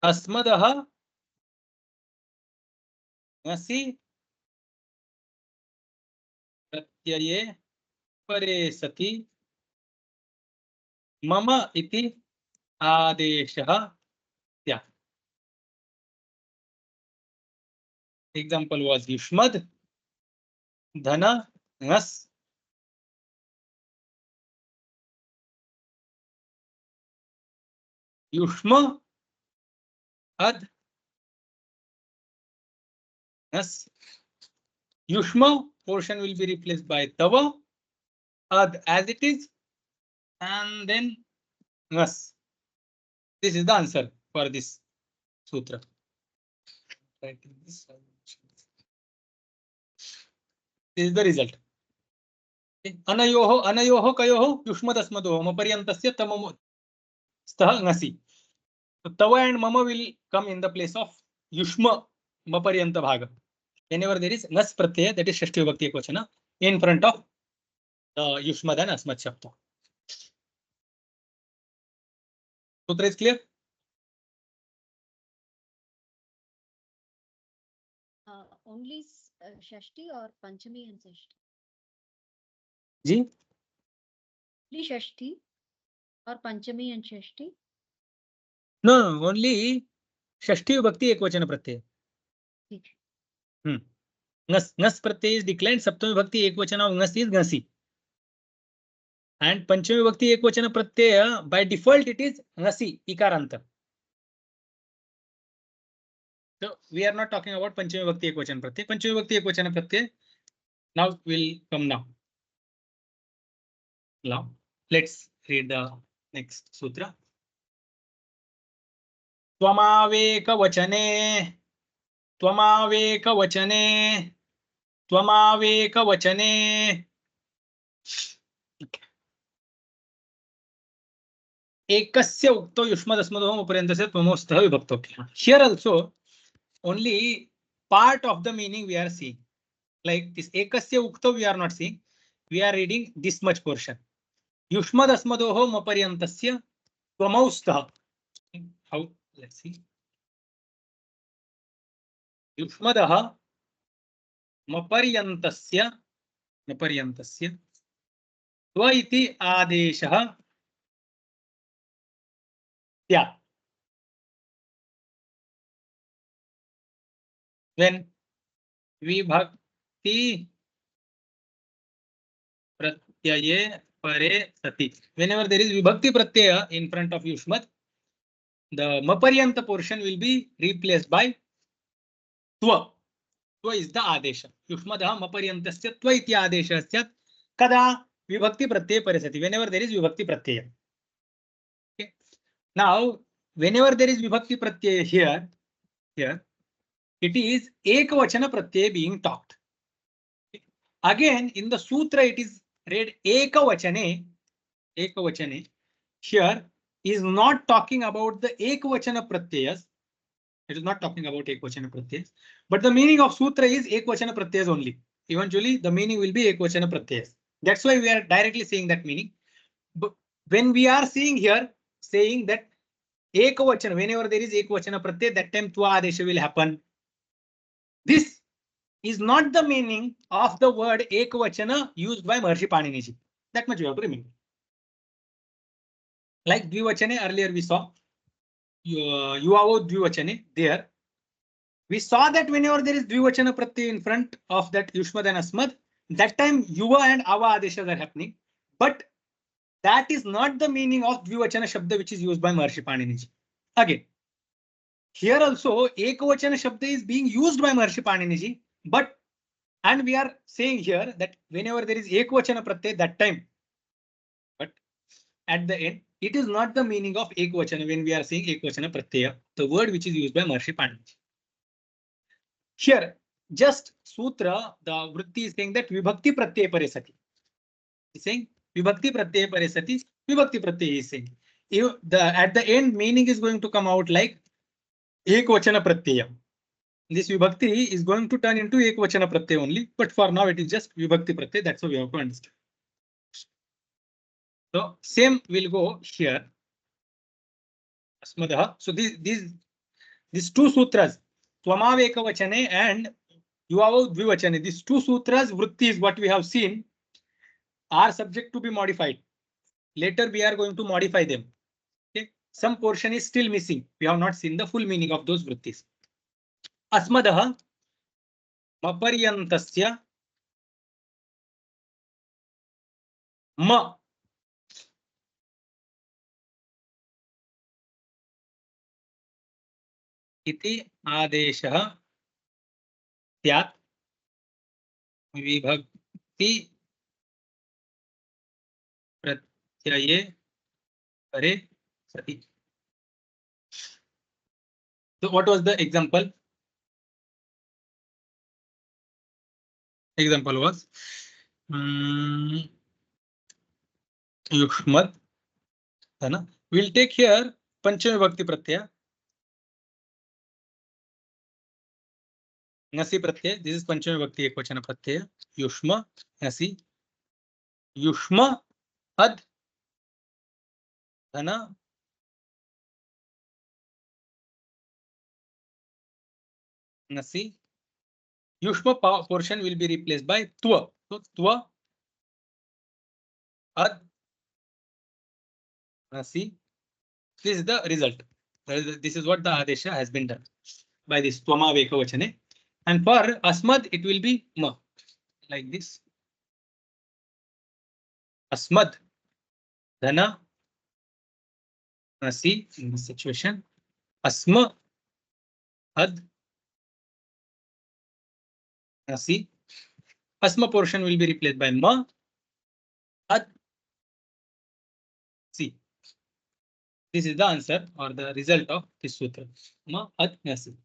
S1: अस्मदः ङसि प्रत्यये परे सति मम इति आदेशः स्यात्. Example was युष्मद् धन ङस्. युष्म अद् ङस्. Yushma portion will be replaced by tava, ad as it is, and then ngas. This is the answer for this sutra. This is the result. Anayoho kayoho yushmadasmadoho maparyantasya tamamo stah ngasi. So tava and mama will come in the place of yushma maparyanta bhaga. Whenever there is ngas pratyaya, that is shashti vibhakti ekvachana, in front of the yushmad and asmad shabda. Sutra is clear?
S2: Only Shashti or Panchami and Shashti?
S1: Ji?
S2: Only Shashti or Panchami and Shashti?
S1: No, only Shashti Vibhakti Ekvachana Pratyaya. Ngas Pratyaya is declined, Saptami Vibhakti Ekvachana of Ngas is Ngasi. And Panchami Vibhakti Ekvachana Pratyaya, by default it is Ngasi, Ikaranta. So we are not talking about Panchami Vibhakti Ekvachana Pratyaya. Panchami Vibhakti Ekvachana Pratyaya now will come now. Now let's read the next sutra. Tvamaveka vachane, Tvamaveka vachane, Tvamaveka vachane. Ekasya ukto yushmadasmadho uparyantasya tvamostah vibhakto. Here also only part of the meaning we are seeing. Like this ekasya ukto we are not seeing. We are reading this much portion. Yushmadasmadho maparyantasya tvamostah. How? Let's see. Yushmadah maparyantasya tva iti adeshah स्यात्. When vibhakti pratyaye pare sati, whenever there is vibhakti pratyaya in front of yushmat, the maparyanta portion will be replaced by tva. Tva is the adesha. Yushmadah maparyantasya tva iti adesha syat kada vibhakti pratyaye pare sati, whenever there is vibhakti pratyaya. Okay. Now whenever there is vibhakti pratyaya here, it is ekvachana pratyaya being talked. Again, in the sutra, it is read ekavachane. Ekavachane. Here is not talking about the ekvachana pratyayas. It is not talking about ekvachana pratyayas. But the meaning of sutra is ekvachana pratyayas only. Eventually, the meaning will be ekvachana pratyayas. That's why we are directly saying that meaning. But when we are seeing here, saying that ekavachana, whenever there is ekvachana pratyaya, that time tva adesha will happen. This is not the meaning of the word ekvachana used by Maharshi Panini. That much you have to remember. Like dvivachane, earlier we saw yuvavo dvivachane. There we saw that whenever there is dvivachana pratyaya in front of that yushmad and asmad, that time yuva and ava adeshas are happening. But that is not the meaning of dvivachana shabda which is used by Maharshi Panini. Again, here also ekvachana shabda is being used by Maharshi Panini, but and we are saying here that whenever there is ekvachana pratyaya, that time, but at the end, it is not the meaning of ekvachana when we are saying ekvachana pratyaya, the word which is used by Maharshi Panini. Here, just sutra, the vritti is saying that vibhakti pratyaya pare sati. He's saying vibhakti pratyaya pare sati, vibhakti pratyaya is saying. At the end, meaning is going to come out like ekvachana pratyaya. This vibhakti is going to turn into ekvachana pratyaya only, but for now it is just vibhakti pratyaya. That's how we have to understand. So same will go here. Asmadaha. So these these two sutras, Twamav Ekavachane and Yuavav Dvivachane, these two sutras, vrittis, what we have seen, are subject to be modified. Later we are going to modify them. Okay, some portion is still missing. We have not seen the full meaning of those vrittis. Asmadah Maparyantasya Ma इति आदेशः स्यात् विभक्ति प्रत्यये परे सति. So what was the example? Example was युष्मत्. We'll take here Panchami Vibhakti Pratyaya. Ngasi Pratyaya. This is Panchami Vibhakti Ekvachana Pratyaya. Yushma, Ngasi. Yushma, Ad, Dhana, Ngasi. Yushma portion will be replaced by Twa. So Twa, Ad, Ngasi. This is the result. This is what the Adesha has been done by this Twama Ekavachane. And for Asmad, it will be Ma, like this. Asmad, Dhana, Ngasi in this situation. Asma, Ad, Ngasi. Asma portion will be replaced by Ma, Ad, Si. This is the answer or the result of this sutra. Ma, Ad, Ngasi.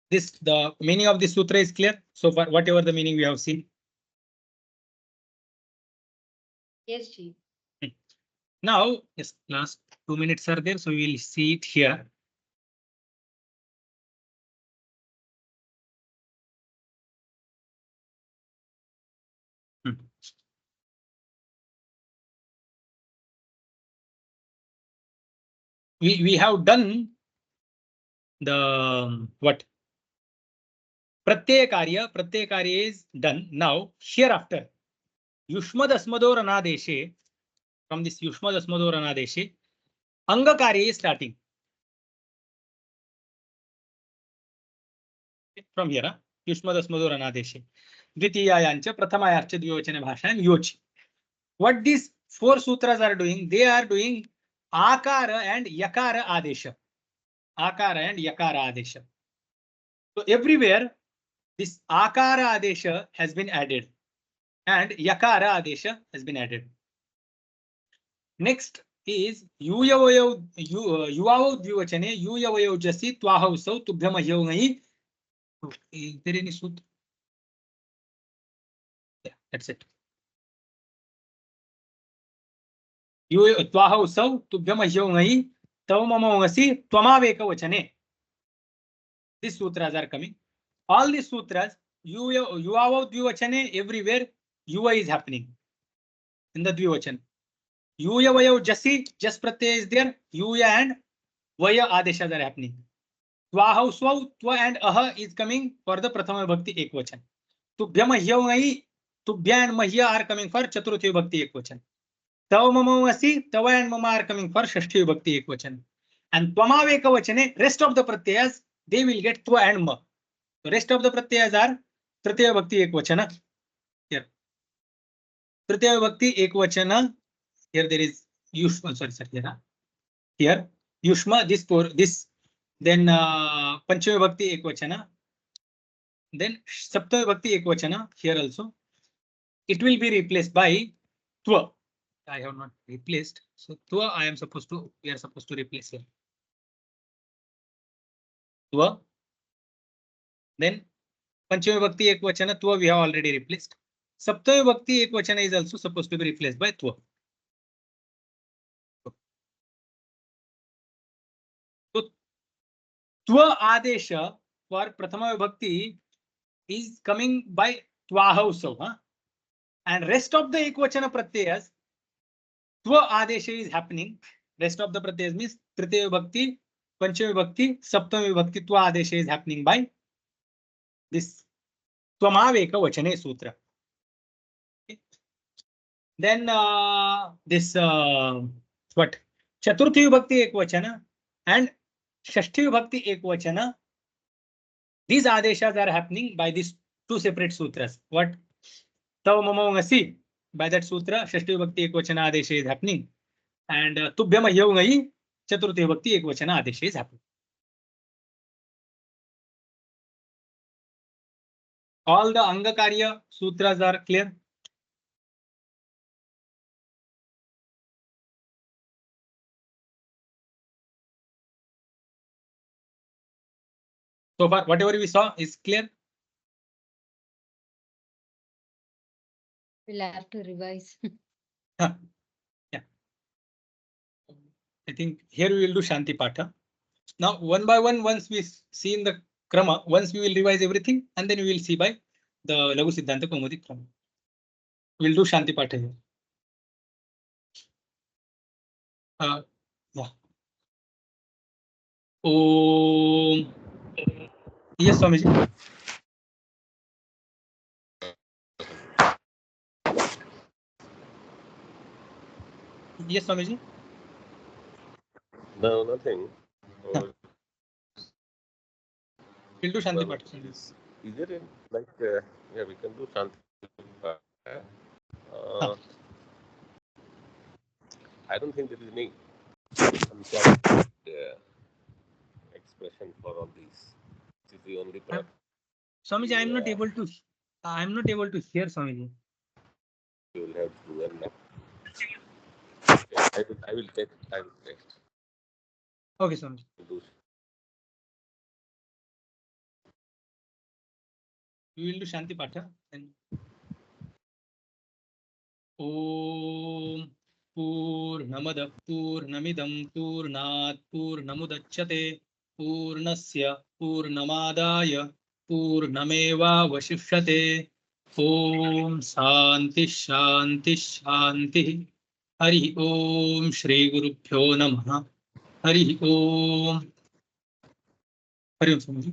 S1: This, the meaning of this sutra is clear. So far, whatever the meaning we have seen.
S2: Yes, Ji.
S1: Now, yes, last 2 minutes are there, so we will see it here. We have done the what? Pratyaya Karya is done. Now, hereafter, Yushmad Asmador Anadeshe, from this Yushmad Asmador Anadeshe, Anga Karya is starting. From here, Yushmad Asmador Anadeshe. Dvitiyayancha, Prathamayarcha, Dvivachane Bhasha, and Yochi. What these 4 sutras are doing, they are doing Akara and Yakara Adesha. Akara and Yakara Adesha. So everywhere, this Akara Adesha has been added and Yakara Adesha has been added. Next is Yuyavayo Dvivachane, Yuyavayo Jasi, Twahauso, Tubhyamahyongai. Is there any sutra? Yeah, that's it. Twahauso, Tubhyamahyongai, Tavamamongasi, Twamavekavachane. These sutras are coming. All these sutras, Yuavav Dvivachane, everywhere Yuva is happening in the Dvivachan. Yuya Vaya Jasi, just Pratyaya is there. Yuya and Vaya Adeshas are happening. Twaha Swav, Twa and Aha is coming for the Prathama Bhakti Ekvachan. Tubhya Mahya, Tubhya and Mahya are coming for Chaturthi Bhakti Ekvachan. Tava Mamasi, Tava and Mama are coming for Shashti Bhakti Ekvachan. And Twamave Ekvachane, rest of the Pratyayas, they will get Twa and Ma. The rest of the Pratyayas are Tritiya Bhakti Ekvachana. Here. Tritiya Bhakti Ekvachana. Here there is Yushma, sorry, here Yushma, this, then Panchami Bhakti Ekvachana, then Saptami Bhakti Ekvachana, here also. It will be replaced by Twa. I have not replaced. So Twa we are supposed to replace here. Twa. Then Panchami Bhakti Ekvachana, Twa we have already replaced. Saptami Bhakti Ekvachana is also supposed to be replaced by Twa. Twa Adesha for Prathama Vibhakti is coming by Twaha, and rest of the Ekvachana Pratyayas, Twa Adesha is happening Rest of the pratyas means tritiya vibhakti, panchami vibhakti, saptami vibhakti twa adesha is happening by this Tvamaveka Vachane Sutra. Okay. Then this what? Chaturthi Vibhakti Ekvachana and Shashti Vibhakti Ekvachana. These adeshas are happening by these two separate sutras. What? Tav Mamavangasi. By that sutra, Shashti Vibhakti Ekvachana adesha is happening. And Tubhyam Ahyavungai, Chaturthi Vibhakti Ekvachana adesha is happening. All the Angakarya sutras are clear. So far, whatever we saw is clear.
S2: We'll have to revise.
S1: Yeah. I think here we will do Shanti Patha. Now, one by one, once we see in the Krama, once we will revise everything, and then we will see by the Laghu Siddhanta Kaumudi Krama. We will do Shanti Patha here. Yeah. Om. Yes, Swamiji. Yes, Swamiji.
S3: No, nothing.
S1: We'll do Shanti
S3: Well,
S1: Patha.
S3: is it in like yeah, we can do Shanti Patha. I don't think there is any expression for all these. This is the only part.
S1: Swamiji, I am not able to. I am not able to hear Swamiji.
S3: You will have to do and I will text.
S1: Okay, Swamiji.
S3: Do
S1: We will do Shanti Patha. And Om Purnamada Purnamidam Purnat Purnamudachyate Purnasya Purnamadaya Purnameva Vashishyate. Om Shanti Shanti Shanti. Hari Om Shri Gurubhyo Namaha. Hari Om. Hari Om Swamiji.